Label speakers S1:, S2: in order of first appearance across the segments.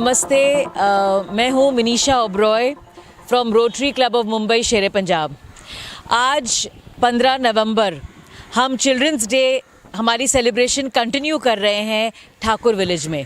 S1: नमस्ते, मैं हूँ Manisha Oberoi from rotary club of Mumbai शेरे पंजाब। आज 15 नवंबर हम चिल्ड्रंस डे हमारी सेलिब्रेशन कंटिन्यू कर रहे हैं ठाकुर विलेज में।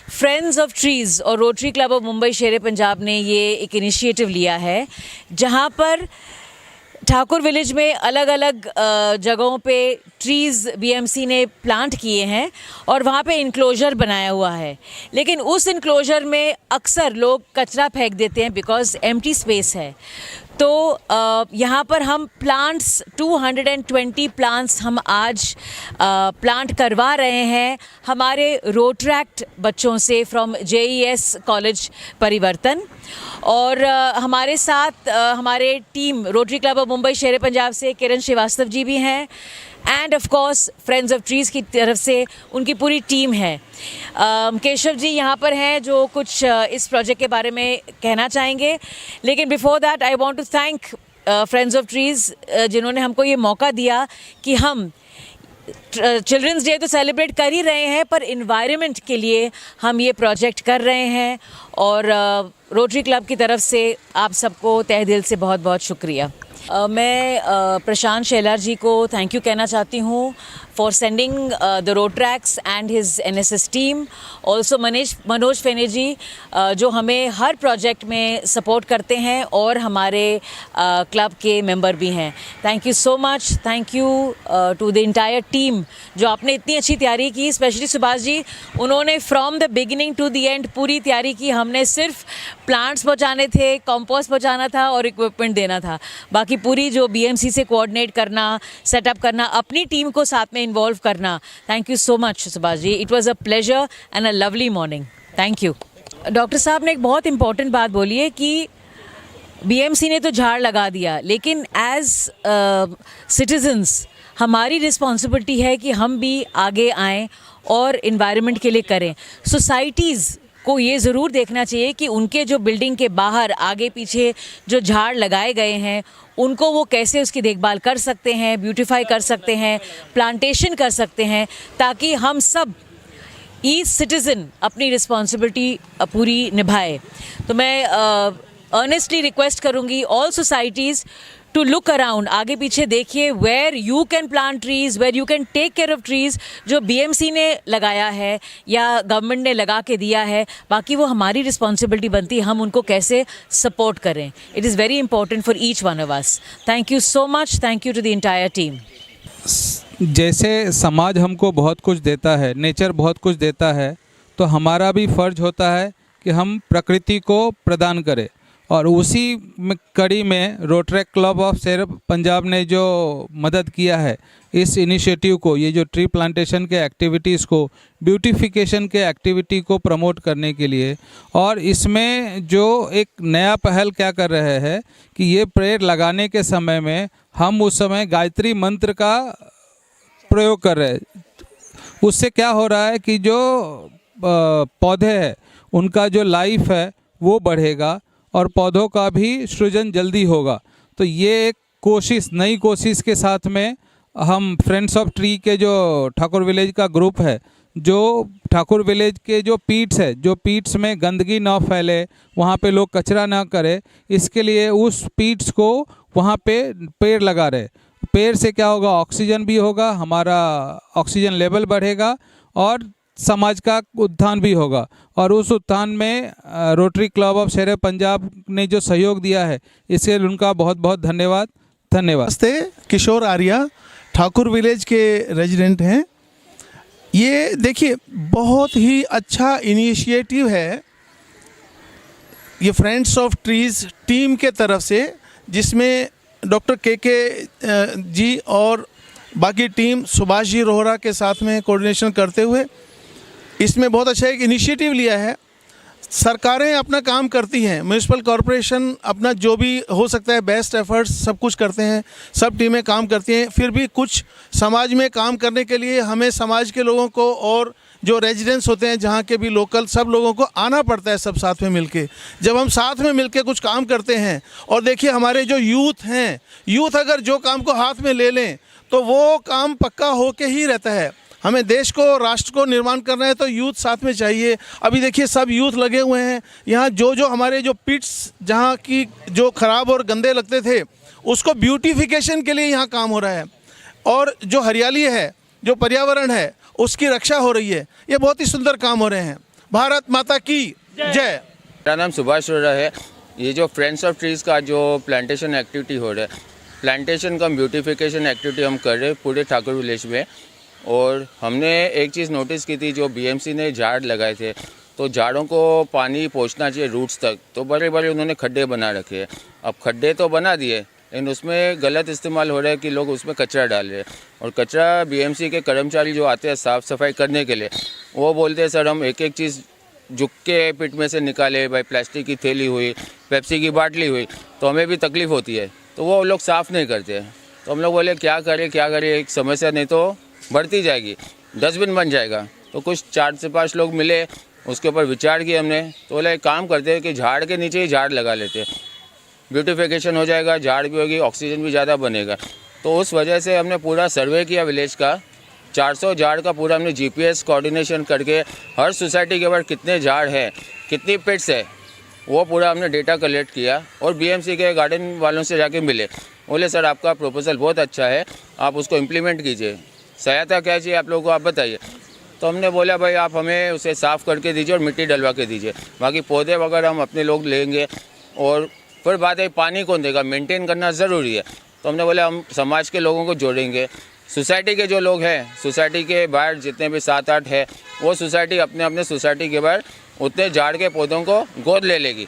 S1: फ्रेंड्स ऑफ ट्रीज़ और रोटरी क्लब ऑफ मुंबई शेरे पंजाब ने ये एक इनिशिएटिव लिया है जहाँ पर ठाकुर विलेज में अलग अलग जगहों पे ट्रीज़ बीएमसी ने प्लांट किए हैं और वहाँ पे इनक्लोजर बनाया हुआ है। लेकिन उस इनक्लोजर में अक्सर लोग कचरा फेंक देते हैं बिकॉज़ एम्प्टी स्पेस है। तो यहाँ पर हम प्लांट्स 220 प्लांट्स हम आज प्लांट करवा रहे हैं हमारे रोटरैक्ट बच्चों से फ्रॉम JES कॉलेज परिवर्तन। और हमारे साथ हमारे team rotary club of Mumbai शेरे पंजाब से किरण श्रीवास्तव जी भी हैं end of course friends of trees की तरफ से उनकी पूरी टीम है। केशव जी यहाँ पर हैं जो कुछ इस प्रोजेक्ट के बारे में कहना चाहेंगे। लेकिन before that I want to thank friends of trees जिन्होंने हमको ये मौका दिया कि हम चिल्ड्रंस डे तो सेलिब्रेट कर ही रहे हैं पर इन्वायरमेंट के लिए हम ये प्रोजेक्ट कर रहे हैं। और रोटरी क्लब की तरफ से आप सबको तहे दिल से बहुत बहुत शुक्रिया। मैं प्रशांत शेलार जी को थैंक यू कहना चाहती हूँ for sending the Rotaracts and his NSS team. Also Manoj फेने जी जो हमें हर प्रोजेक्ट में सपोर्ट करते हैं और हमारे क्लब के मेंबर भी हैं। Thank you so much. Thank you to the entire team जो आपने इतनी अच्छी तैयारी की। स्पेशली सुभाष जी, उन्होंने from the beginning to the end पूरी तैयारी की। हमने सिर्फ प्लांट्स पहुँचाने थे, कंपोस्ट पहुँचाना था और इक्विपमेंट देना था। बाकी पूरी जो BMC से कोऑर्डिनेट करना, सेटअप करना, अपनी टीम को साथ में इन्वॉल्व करना। Thank you so much Subhash ji. It was a pleasure and a lovely morning. Thank you. Doctor साहब ने एक बहुत इंपॉर्टेंट बात बोली है कि BMC ने तो झाड़ लगा दिया, लेकिन एज सिटीजन्स हमारी रिस्पॉन्सिबिलिटी है कि हम भी आगे आएँ और इन्वायरमेंट के लिए करें। सोसाइटीज़ को ये ज़रूर देखना चाहिए कि उनके जो बिल्डिंग के बाहर आगे पीछे जो झाड़ लगाए गए हैं उनको वो कैसे उसकी देखभाल कर सकते हैं, ब्यूटीफाई कर सकते हैं, प्लांटेशन कर सकते हैं, ताकि हम सब ईच सिटीज़न अपनी रिस्पॉन्सिबिलिटी पूरी निभाए। तो मैं अर्नेस्टली रिक्वेस्ट करूँगी all societies to look around, आगे पीछे देखिए where you can plant trees, where you can take care of trees जो BMC ने लगाया है या गवर्नमेंट ने लगा के दिया है। बाकी वो हमारी रिस्पॉन्सिबिलिटी बनती है हम उनको कैसे सपोर्ट करें। It is very important for each one of us. Thank you so much. Thank you to the entire team.
S2: जैसे समाज हमको बहुत कुछ देता है, नेचर बहुत कुछ देता है, तो हमारा भी फ़र्ज होता है कि हम प्रकृति को प्रदान करें। और उसी कड़ी में रोटरी क्लब ऑफ शेरे पंजाब ने जो मदद किया है इस इनिशिएटिव को, ये जो ट्री प्लांटेशन के एक्टिविटीज़ को, ब्यूटिफिकेशन के एक्टिविटी को प्रमोट करने के लिए। और इसमें जो एक नया पहल क्या कर रहे हैं कि ये पेड़ लगाने के समय में हम उस समय गायत्री मंत्र का प्रयोग कर रहे हैं। उससे क्या हो रहा है कि जो पौधे हैं उनका जो लाइफ है वो बढ़ेगा और पौधों का भी सृजन जल्दी होगा। तो ये एक कोशिश, नई कोशिश के साथ में हम फ्रेंड्स ऑफ ट्री के जो ठाकुर विलेज का ग्रुप है, जो ठाकुर विलेज के जो पीट्स है, जो पीट्स में गंदगी ना फैले, वहाँ पे लोग कचरा ना करें, इसके लिए उस पीट्स को वहाँ पे पेड़ लगा रहे। पेड़ से क्या होगा, ऑक्सीजन भी होगा, हमारा ऑक्सीजन लेवल बढ़ेगा और समाज का उत्थान भी होगा। और उस उत्थान में रोटरी क्लब ऑफ शेरे पंजाब ने जो सहयोग दिया है इसके लिए उनका बहुत बहुत धन्यवाद।
S3: नमस्ते, किशोर आर्या ठाकुर विलेज के रेजिडेंट हैं। ये देखिए बहुत ही अच्छा इनिशिएटिव है ये फ्रेंड्स ऑफ ट्रीज़ टीम के तरफ से, जिसमें डॉक्टर के जी और बाकी टीम सुभाष जी रोहरा के साथ में कोऑर्डिनेशन करते हुए इसमें बहुत अच्छा एक इनिशिएटिव लिया है। सरकारें अपना काम करती हैं, म्यूनिसिपल कॉरपोरेशन अपना जो भी हो सकता है बेस्ट एफर्ट्स सब कुछ करते हैं, सब टीमें काम करती हैं। फिर भी कुछ समाज में काम करने के लिए हमें समाज के लोगों को और जो रेजिडेंट्स होते हैं जहाँ के भी लोकल सब लोगों को आना पड़ता है सब साथ में मिलके। जब हम साथ में मिलके कुछ काम करते हैं और देखिए हमारे जो यूथ हैं, यूथ अगर जो काम को हाथ में ले लें तो वो काम पक्का होके ही रहता है। हमें देश को, राष्ट्र को निर्माण करना है तो यूथ साथ में चाहिए। अभी देखिए सब यूथ लगे हुए हैं यहाँ। जो हमारे जो पिट्स जहाँ की जो ख़राब और गंदे लगते थे उसको ब्यूटिफिकेशन के लिए यहाँ काम हो रहा है, और जो हरियाली है, जो पर्यावरण है, उसकी रक्षा हो रही है। ये बहुत ही सुंदर काम हो रहे हैं। भारत माता की जय।
S4: मेरा नाम सुभाष अरोड़ा है। ये जो फ्रेंड्स ऑफ ट्रीज़ का जो प्लांटेशन एक्टिविटी हो रहा है, प्लांटेशन कम ब्यूटिफिकेशन एक्टिविटी हम कर रहे हैं पूरे ठाकुर विलेज में। और हमने एक चीज़ नोटिस की थी, जो बीएमसी ने झाड़ लगाए थे तो झाड़ों को पानी पहुंचना चाहिए रूट्स तक, तो बड़े बड़े उन्होंने खड्डे बना रखे हैं। अब खड्डे तो बना दिए लेकिन उसमें गलत इस्तेमाल हो रहा है कि लोग उसमें कचरा डाल रहे हैं। और कचरा बीएमसी के कर्मचारी जो आते हैं साफ़ सफाई करने के लिए, वो बोलते हैं सर हम एक एक चीज़ झुक के पिट में से निकाले, भाई प्लास्टिक की थैली हुई, पेप्सी की बाटली हुई, तो हमें भी तकलीफ़ होती है, तो वो लोग साफ़ नहीं करते हैं। तो हम लोग बोले क्या करें, एक समस्या नहीं तो बढ़ती जाएगी, डस्टबिन बन जाएगा। तो कुछ 4 से 5 लोग मिले, उसके ऊपर विचार किया हमने, तो बोले एक काम करते हैं कि झाड़ के नीचे ही झाड़ लगा लेते हैं, ब्यूटिफिकेशन हो जाएगा, झाड़ भी होगी, ऑक्सीजन भी ज़्यादा बनेगा। तो उस वजह से हमने पूरा सर्वे किया विलेज का, 400 झाड़ का पूरा हमने जीपीएस कोऑर्डिनेशन करके हर सोसाइटी के ऊपर कितने झाड़ हैं, कितनी पिट्स है, वो पूरा हमने डेटा कलेक्ट किया। और बीएमसी के गार्डन वालों से जाके मिले, बोले सर आपका प्रपोजल बहुत अच्छा है, आप उसको इम्प्लीमेंट कीजिए, सहायता क्या चाहिए आप लोगों को आप बताइए। तो हमने बोला भाई आप हमें उसे साफ़ करके दीजिए और मिट्टी डलवा के दीजिए, बाकी पौधे वगैरह हम अपने लोग लेंगे। और फिर बात है पानी कौन देगा, मेंटेन करना ज़रूरी है। तो हमने बोला हम समाज के लोगों को जोड़ेंगे, सोसाइटी के जो लोग हैं, सोसाइटी के बाहर जितने भी 7-8 है, वो सोसाइटी अपने अपने सोसाइटी के बाहर उतने झाड़ के पौधों को गोद ले लेगी।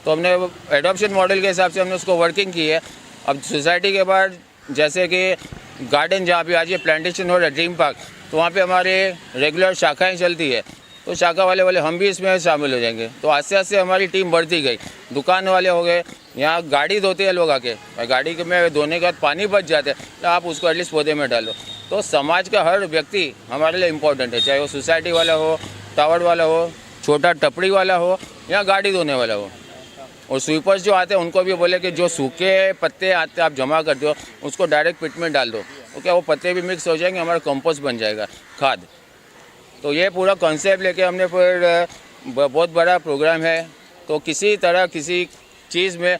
S4: तो हमने एडॉप्शन मॉडल के हिसाब से हमने उसको वर्किंग की है। अब सोसाइटी के बाहर जैसे कि गार्डन जहाँ पे आज ये प्लांटेशन हो रहा है ड्रीम पार्क, तो वहाँ पे हमारे रेगुलर शाखाएं चलती है, तो शाखा वाले बोले हम भी इसमें शामिल हो जाएंगे। तो आस्ते आस्ते हमारी टीम बढ़ती गई। दुकान वाले हो गए, यहाँ गाड़ी धोते हैं लोग आके, गाड़ी में धोने के बाद पानी बच जाते हैं, तो आप उसको एटलीस्ट पौधे में डालो। तो समाज का हर व्यक्ति हमारे लिए इम्पोर्टेंट है, चाहे वो सोसाइटी वाला हो, टावर वाला हो, छोटा टपड़ी वाला हो या गाड़ी धोने वाला हो। और स्वीपर्स जो आते हैं उनको भी बोले कि जो सूखे पत्ते आते आप जमा करते हो उसको डायरेक्ट पिट में डाल दो, तो क्या वो पत्ते भी मिक्स हो जाएंगे, हमारा कंपोस्ट बन जाएगा, खाद। तो ये पूरा कॉन्सेप्ट लेके हमने फिर बहुत बड़ा प्रोग्राम है। तो किसी तरह किसी चीज़ में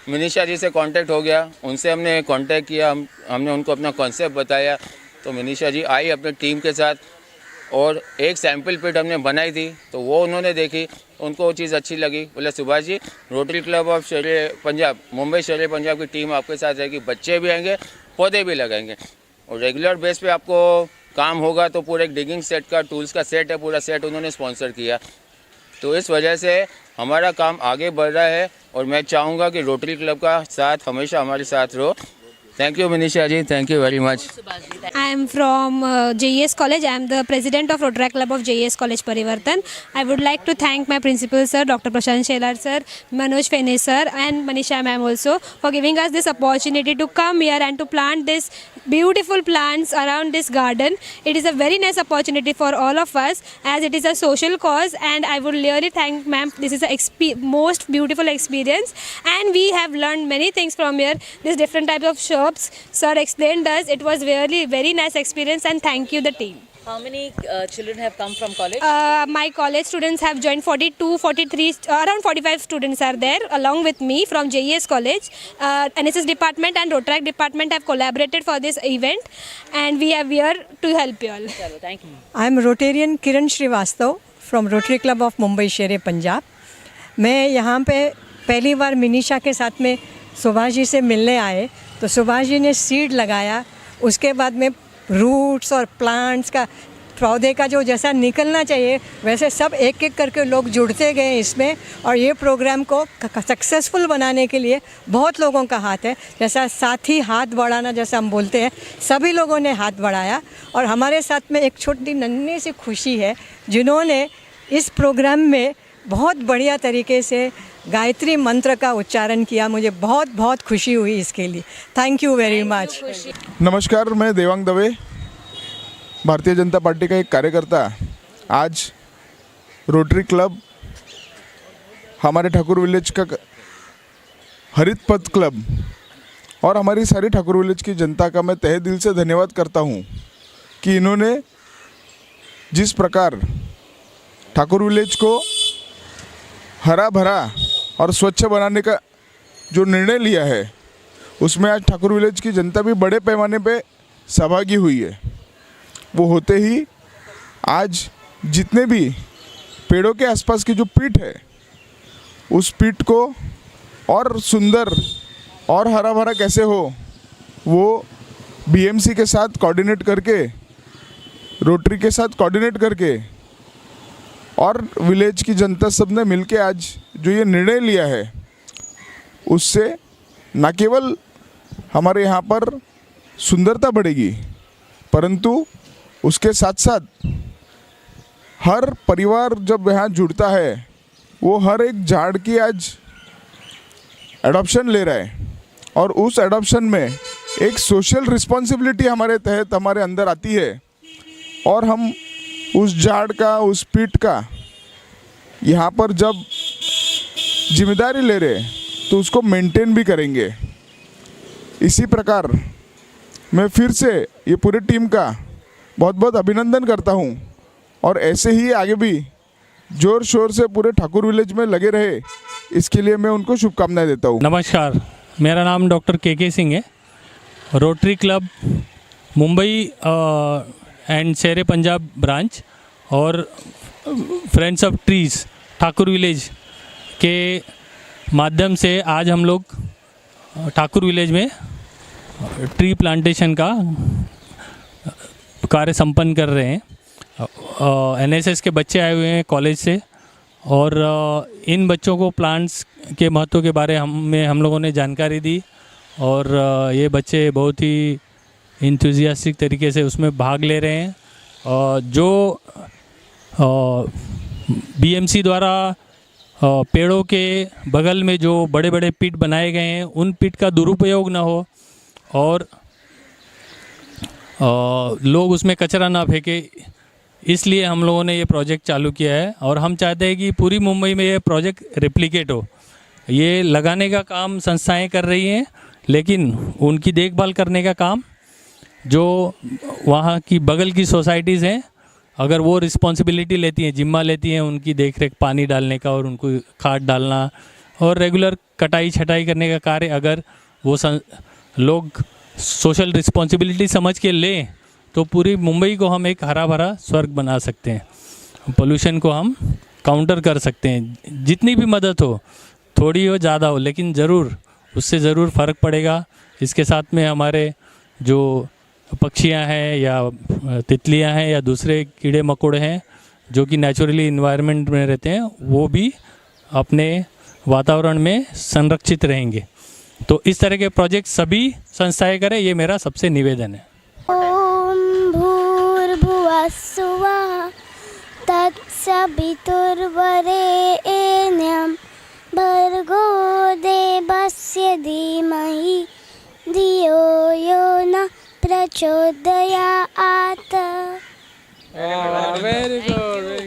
S4: मनीषा जी से कांटेक्ट हो गया, उनसे हमने कांटेक्ट किया, हमने उनको अपना कॉन्सेप्ट बताया। तो मनीषा जी आई अपने टीम के साथ और एक सैम्पल पिट हमने बनाई थी, तो वो उन्होंने देखी, उनको वो चीज़ अच्छी लगी। बोले Subhash ji rotary club of शेर पंजाब, मुंबई शेर पंजाब की टीम आपके साथ रहेगी, बच्चे भी आएंगे, पौधे भी लगाएंगे और रेगुलर बेस पे आपको काम होगा। तो पूरे एक डिगिंग सेट का टूल्स का सेट है, पूरा सेट उन्होंने स्पॉन्सर किया। तो इस वजह से हमारा काम आगे बढ़ रहा है और मैं चाहूँगा कि रोटरी क्लब का साथ हमेशा हमारे साथ रहो। Thank you, Manisha ji. Thank you very much.
S5: I am from JES College. I am the president of Rotary Club of JES College Parivartan. I would like to thank my principal sir, Dr. Prashant Shelar sir, Manoj Fene sir and Manisha ma'am also for giving us this opportunity to come here and to plant this beautiful plants around this garden. It is a very nice opportunity for all of us as it is a social cause, and I would really thank ma'am. This is a most beautiful experience and we have learned many things from here. This different types of shops sir explained us. It was really very nice experience and thank you the team.
S1: How many children have come from college?
S5: My college students have joined 42, 43, around 45 students are there along with me from JES College. NSS department and Rotaract department have collaborated for this event and we are here to help you all.
S1: Chalo, thank you.
S6: I am Rotarian Kiran Srivastav from Rotary Club of Mumbai शेर पंजाब। मैं यहाँ पे पहली बार मनीषा के साथ में सुभाष जी से मिलने आए, तो सुभाष जी ने सीड लगाया, उसके बाद में रूट्स और प्लांट्स का पौधे का जो जैसा निकलना चाहिए वैसे सब एक एक करके लोग जुड़ते गए इसमें। और ये प्रोग्राम को सक्सेसफुल बनाने के लिए बहुत लोगों का हाथ है, जैसा साथी हाथ बढ़ाना जैसा हम बोलते हैं, सभी लोगों ने हाथ बढ़ाया। और हमारे साथ में एक छोटी नन्ही सी खुशी है जिन्होंने इस प्रोग्राम में बहुत बढ़िया तरीके से गायत्री मंत्र का उच्चारण किया। मुझे बहुत बहुत खुशी हुई इसके लिए। Thank you very much.
S7: नमस्कार, मैं देवांग दवे, भारतीय जनता पार्टी का एक कार्यकर्ता। आज रोटरी क्लब, हमारे ठाकुर विलेज का हरित पथ क्लब और हमारी सारी ठाकुर विलेज की जनता का मैं तहे दिल से धन्यवाद करता हूँ कि इन्होंने जिस प्रकार ठाकुर विलेज को हरा भरा और स्वच्छ बनाने का जो निर्णय लिया है, उसमें आज ठाकुर विलेज की जनता भी बड़े पैमाने पे सहभागी हुई है। वो होते ही आज जितने भी पेड़ों के आसपास की जो पीठ है, उस पीठ को और सुंदर और हरा भरा कैसे हो, वो बीएमसी के साथ कोऑर्डिनेट करके, रोटरी के साथ कोऑर्डिनेट करके और विलेज की जनता सब ने मिलके आज जो ये निर्णय लिया है, उससे न केवल हमारे यहाँ पर सुंदरता बढ़ेगी, परंतु उसके साथ साथ हर परिवार जब यहाँ जुड़ता है, वो हर एक झाड़ की आज एडॉप्शन ले रहा है और उस एडॉप्शन में एक सोशल रिस्पॉन्सिबिलिटी हमारे तहत हमारे अंदर आती है और हम उस झाड़ का, उस पीठ का यहाँ पर जब जिम्मेदारी ले रहे तो उसको मेंटेन भी करेंगे। इसी प्रकार मैं फिर से ये पूरी टीम का बहुत बहुत अभिनंदन करता हूँ और ऐसे ही आगे भी जोर शोर से पूरे ठाकुर विलेज में लगे रहे, इसके लिए मैं उनको शुभकामनाएं देता हूँ।
S8: नमस्कार, मेरा नाम डॉक्टर के सिंह है। Rotary club Mumbai and Shere Punjab branch और friends of trees Thakur village के माध्यम से आज हम लोग ठाकुर विलेज में ट्री प्लांटेशन का कार्य संपन्न कर रहे हैं। एनएसएस के बच्चे आए हुए हैं कॉलेज से और इन बच्चों को प्लांट्स के महत्व के बारे में हम लोगों ने जानकारी दी और ये बच्चे बहुत ही इंथुजियास्टिक तरीके से उसमें भाग ले रहे हैं। जो बीएमसी द्वारा पेड़ों के बगल में जो बड़े बड़े पिट बनाए गए हैं, उन पिट का दुरुपयोग ना हो और लोग उसमें कचरा ना फेंके, इसलिए हम लोगों ने ये प्रोजेक्ट चालू किया है और हम चाहते हैं कि पूरी मुंबई में ये प्रोजेक्ट रेप्लिकेट हो। ये लगाने का काम संस्थाएं कर रही हैं, लेकिन उनकी देखभाल करने का काम जो वहाँ की बगल की सोसाइटीज़ हैं, अगर वो रिस्पॉन्सिबिलिटी लेती हैं, जिम्मा लेती हैं उनकी देखरेख, पानी डालने का और उनको खाद डालना और रेगुलर कटाई छटाई करने का कार्य अगर वो लोग सोशल रिस्पॉन्सिबिलिटी समझ के लें, तो पूरी मुंबई को हम एक हरा भरा स्वर्ग बना सकते हैं। पोल्यूशन को हम काउंटर कर सकते हैं। जितनी भी मदद हो, थोड़ी हो ज़्यादा हो, लेकिन ज़रूर उससे ज़रूर फ़र्क पड़ेगा। इसके साथ में हमारे जो पक्षियां हैं या तितलियां हैं या दूसरे कीड़े मकोड़े हैं जो कि नेचुरली इन्वायरमेंट में रहते हैं, वो भी अपने वातावरण में संरक्षित रहेंगे। तो इस तरह के प्रोजेक्ट सभी संस्थाएं करें, ये मेरा सबसे निवेदन है।
S9: ओम भूर्भुवः स्वः तत्सवितुर्वरेण्यं भर्गो देवस्य धीमहि धियो यो नः प्रचोदयात्।
S2: Very good.